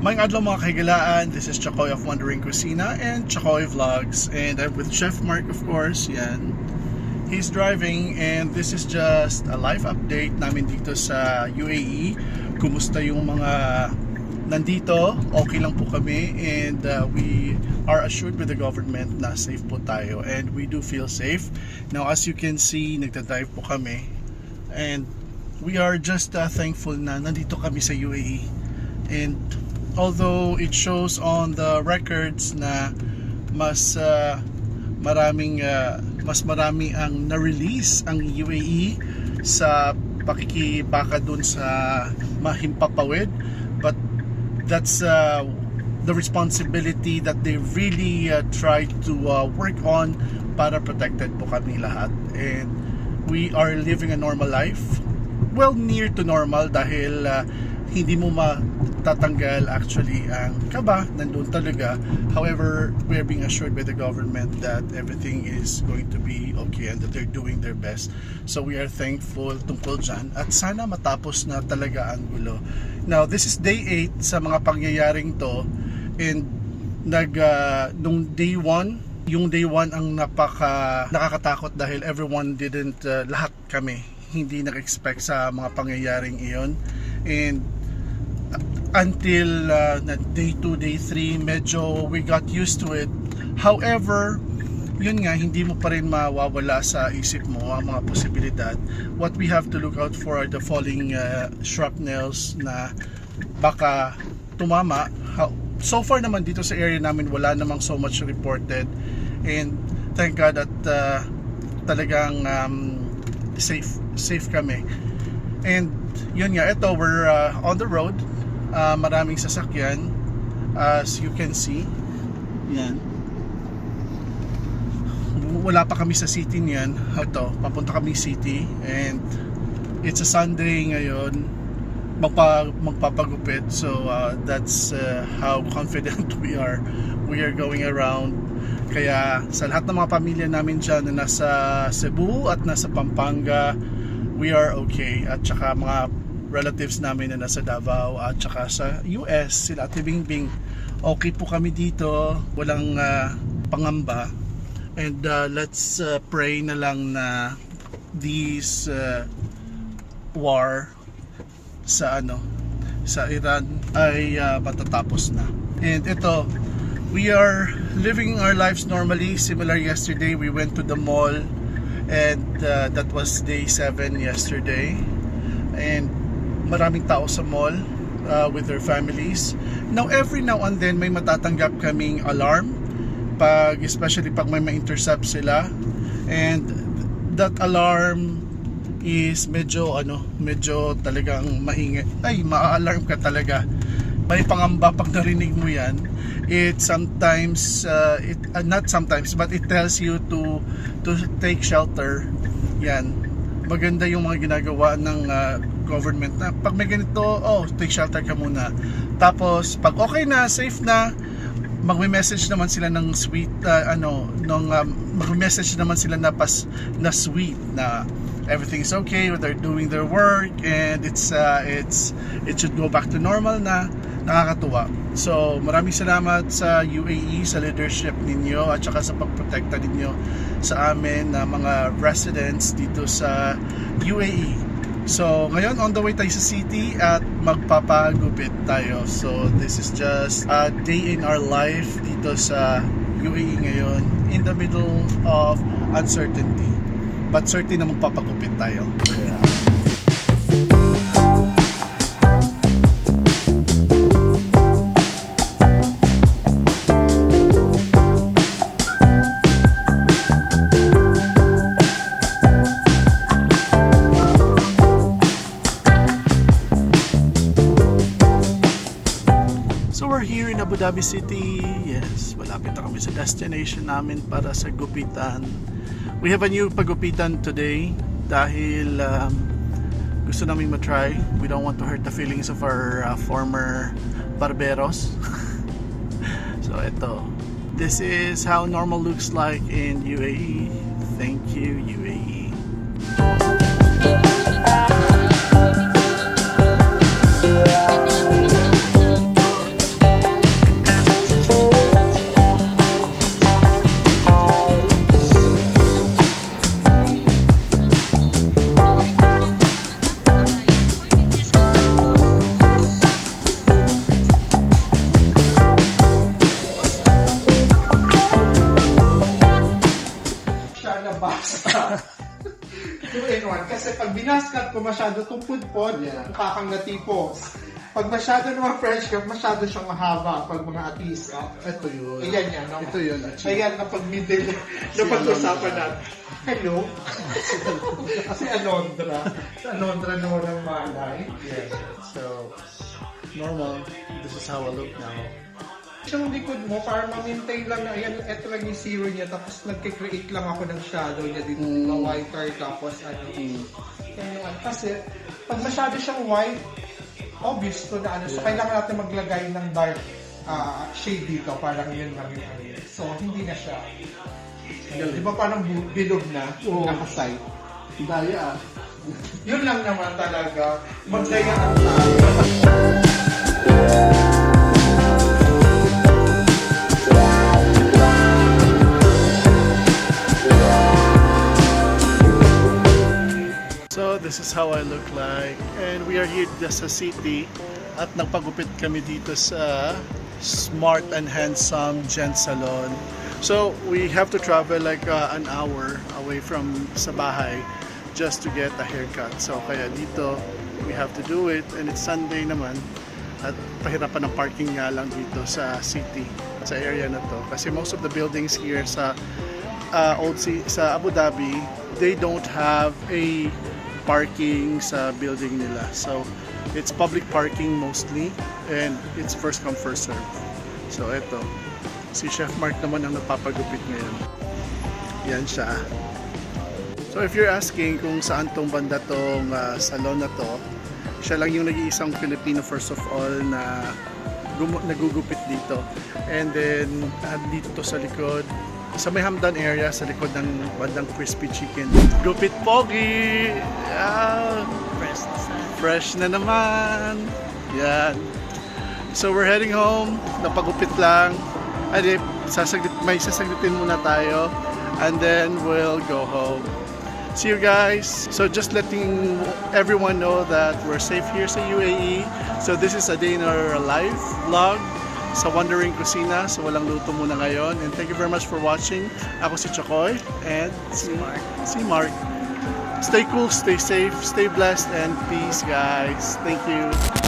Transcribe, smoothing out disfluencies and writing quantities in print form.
May adlaw mga kahigalaan, this is Chakoy of Wandering Cuisina and Chakoy Vlogs. And I'm with Chef Mark, of course, yan. He's driving and this is just a live update namin dito sa UAE. Kumusta yung mga nandito, okay lang po kami, and we are assured with the government na safe po tayo, and we do feel safe. Now as you can see, nagdadrive po kami and we are just thankful na nandito kami sa UAE. And although it shows on the records na mas marami ang na-release ang UAE sa pakikibaka dun sa Mahimpapawid, but that's the responsibility that they really try to work on para protected po kami lahat, and we are living a normal life, well, near to normal, dahil hindi mo matatanggal actually ang kaba, nandun talaga. However, we are being assured by the government that everything is going to be okay and that they're doing their best. So we are thankful tungkol dyan, at sana matapos na talaga ang gulo. Now, this is day 8 sa mga pangyayaring to, and nung day 1, yung day 1 ang nakakatakot dahil everyone didn't, lahat kami hindi nag-expect sa mga pangyayaring iyon. And until day 2, day 3, medyo we got used to it. However, yun nga, hindi mo pa rin mawawala sa isip mo ang mga posibilidad. What we have to look out for are the falling shrapnels na baka tumama. So far naman dito sa area namin, wala namang so much reported, and thank God that talagang safe kami. And yun nga, ito, we're on the road. Maraming sasakyan, as you can see. Yan, wala pa kami sa city niyan. Ito, papunta kami city, and it's a Sunday ngayon, magpapagupit. So that's how confident we are going around. Kaya sa lahat ng mga pamilya namin dyan na nasa Cebu at nasa Pampanga, we are okay. At saka mga relatives namin na nasa Davao at saka sa US, sila Ate Bingbing, okay po kami dito, walang pangamba. And let's pray na lang na this war sa Iran ay matatapos na. And ito, we are living our lives normally. Similar yesterday, we went to the mall, and that was day 7 yesterday, and maraming tao sa mall with their families. Now every now and then may matatanggap kaming alarm, especially pag may ma-intercept sila, and that alarm is medyo talagang maingay. Ay, ma-alarm ka talaga, may pangamba pag narinig mo yan. It sometimes not sometimes, but it tells you to take shelter. Yan, maganda yung mga ginagawa ng government na pag may ganito, take shelter ka muna. Tapos pag okay na, safe na, magme-message naman sila ng sweet magme-message naman sila na sweet na everything's okay, they're doing their work, and it should go back to normal na. Nakakatuwa. So maraming salamat sa UAE, sa leadership ninyo, at saka sa pagprotekta ninyo sa amin na mga residents dito sa UAE. So ngayon, on the way tayo sa city at magpapagupit tayo. So this is just a day in our life dito sa UAE ngayon, in the middle of uncertainty, but certain na magpapagupit tayo. Abu Dhabi City. Yes, malapit na kami sa destination namin para sa gupitan. We have a new pagupitan today dahil gusto namin matry. We don't want to hurt the feelings of our former barberos. So ito, this is how normal looks like in UAE. Thank you, UAE. kasi pag binaskat ko masyado tumpod-pod, Yeah. mukha kang natipos. Pag masyado naman French cup, masyado siyang mahaba. Pag mga atis, Ito yun. ayan yan. No? Ito yun. Ayan, kapag middle, na pag-usapan natin. Hello? Si Alondra. Si Alondra na walang malay. Yeah. So, normal. This is how I look now. Yung likod mo, para ma-maintain lang na, ayan, eto lang yung zero niya, tapos nagkikreate lang ako ng shadow niya dito, na whiter, tapos ano. Yan yung ano. Kasi, pag masyado siyang white, obvious to na ano, so kailangan natin maglagay ng dark shade dito, parang yun lang yung ano. So, hindi na siya. Di ba parang bilog na, nakaside? Daya ah. Yun lang naman talaga, magdayaan tayo. So this is how I look like, and we are here just sa city at nagpagupit kami dito sa Smart and Handsome Gent Salon. So we have to travel like an hour away from sa bahay just to get a haircut. So kaya dito we have to do it, and it's Sunday naman at pahirapan ng parking nga lang dito sa city, sa area na to, kasi most of the buildings here sa sa Abu Dhabi, they don't have a parking sa building nila. So, it's public parking mostly, and it's first come, first serve. So, eto. Si Chef Mark naman ang napapagupit ngayon. Yan siya. So, if you're asking kung saan tong banda tong salon na to, siya lang yung nag-iisang Filipino first of all na nagugupit dito. And then, dito to sa likod, sa may Hamdan area, sa likod ng bandang Crispy Chicken. Gupit Pogi! Yeah. Fresh na naman! Yan. So we're heading home. Napagupit lang. Adi, may sasaglitin muna tayo. And then we'll go home. See you guys! So just letting everyone know that we're safe here sa UAE. So this is a day in our life vlog sa Wandering Kusina. So walang luto muna ngayon. And thank you very much for watching. Ako si Chakoy and si Mark. Stay cool, stay safe, stay blessed, and peace guys. Thank you.